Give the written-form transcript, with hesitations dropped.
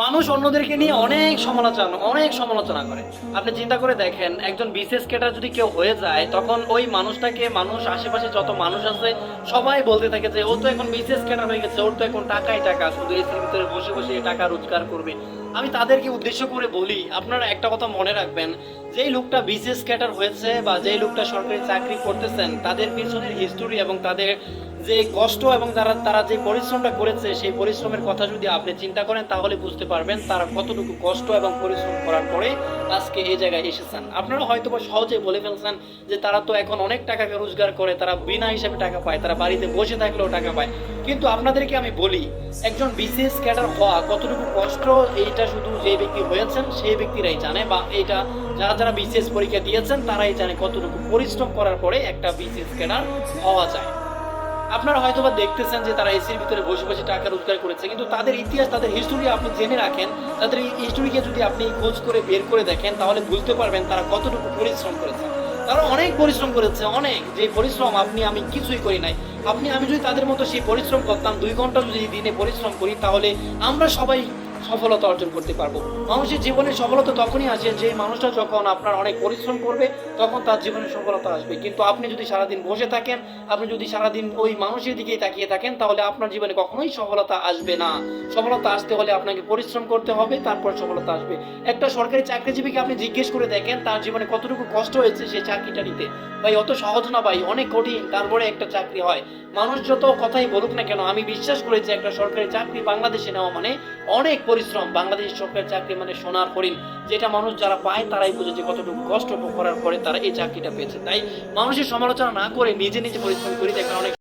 মানুষ অন্যদেরকে নিয়ে অনেক সমালোচনা করে। আপনি চিন্তা করে দেখেন, একজন বিসিএস ক্যাডার যদি কেউ হয়ে যায়, তখন ওই মানুষটাকে মানুষ, আশেপাশে যত মানুষ আছে সবাই বলতে থাকে যে ও তো এখন বিসিএস ক্যাডার হয়ে গেছে, ওর তো এখন টাকাই টাকা, শুধু এসির ভিতরে বসে বসে টাকা রোজগার করবে। আমি তাদেরকে উদ্দেশ্য করে বলি, আপনারা একটা কথা মনে রাখবেন, যেই লোকটা বিসিএস ক্যাডার হয়েছে বা যেই লোকটা সরকারি চাকরি করতেছেন, তাদের পিছনের হিস্টোরি এবং তাদের যে কষ্ট এবং তারা যে পরিশ্রমটা করেছে, সেই পরিশ্রমের কথা যদি আপনি চিন্তা করেন, তাহলে বুঝতে পারবেন তারা কতটুকু কষ্ট এবং পরিশ্রম করার পরে আজকে এই জায়গায় এসেছেন। আপনারা হয়তো বা সহজে বলে ফেলছেন যে তারা তো এখন অনেক টাকা রোজগার করে, তারা বিনা হিসাবে টাকা পায়, তারা বাড়িতে বসে থাকলেও টাকা পায়। কিন্তু আপনাদেরকে আমি বলি, একজন বিসিএস ক্যাডার হওয়া কতটুকু কষ্ট, এইটা শুধু যে ব্যক্তি হয়েছেন সেই ব্যক্তিরাই জানে, বা এইটা যারা যারা বিসিএস পরীক্ষা দিয়েছেন তারাই জানে কতটুকু পরিশ্রম করার পরে একটা বিসিএস ক্যাডার হওয়া যায়। আপনারা হয়তো বা দেখতেছেন যে তারা এসির ভিতরে বসে বসে টাকা রোজগার করেছে, কিন্তু তাদের ইতিহাস, তাদের হিস্টোরি আপনি জেনে রাখেন, তাদের হিস্টোরিকে যদি আপনি খোঁজ করে বের করে দেখেন, তাহলে বুঝতে পারবেন তারা কতটুকু পরিশ্রম করেছে। তারা অনেক পরিশ্রম করেছে, অনেক, যে পরিশ্রম আমি কিছুই করি নাই। আমি যদি তাদের মতো সেই পরিশ্রম করতাম, 2 ঘন্টা যদি দিনে পরিশ্রম করি, তাহলে আমরা সবাই সফলতা অর্জন করতে পারবো। মানুষের জীবনে সফলতা তখনই আসে যে মানুষটা যখন আপনার অনেক পরিশ্রম করবে, তখন তার জীবনে সফলতা আসবে। কিন্তু আপনি যদি সারাদিন বসে থাকেন, আপনি যদি সারাদিন ওই মানুষের দিকেই তাকিয়ে থাকেন, তাহলে আপনার জীবনে কখনোই সফলতা আসবে না। সফলতা আসতে হলে আপনাকে পরিশ্রম করতে হবে, তারপর সফলতা আসবে। একটা সরকারি চাকরিজীবীকে আপনি জিজ্ঞেস করে দেখেন তার জীবনে কতটুকু কষ্ট হয়েছে সেই চাকরিটা নিতে। ভাই অত সহজ না ভাই, অনেক কঠিন, তারপরে একটা চাকরি হয়। মানুষ যত কথাই বলুক না কেন, আমি বিশ্বাস করি যে একটা সরকারি চাকরি বাংলাদেশে নেওয়া মানে অনেক পরিশ্রম। বাংলাদেশের সরকারি চাকরি মানে সোনার হরিণ, যেটা মানুষ যারা পায় তারাই বুঝে যে কতটুকু কষ্ট করার পরে তারা এই চাকরিটা পেয়েছে। তাই মানুষের সমালোচনা না করে নিজে নিজে পরিশ্রম করি, দেখেন অনেক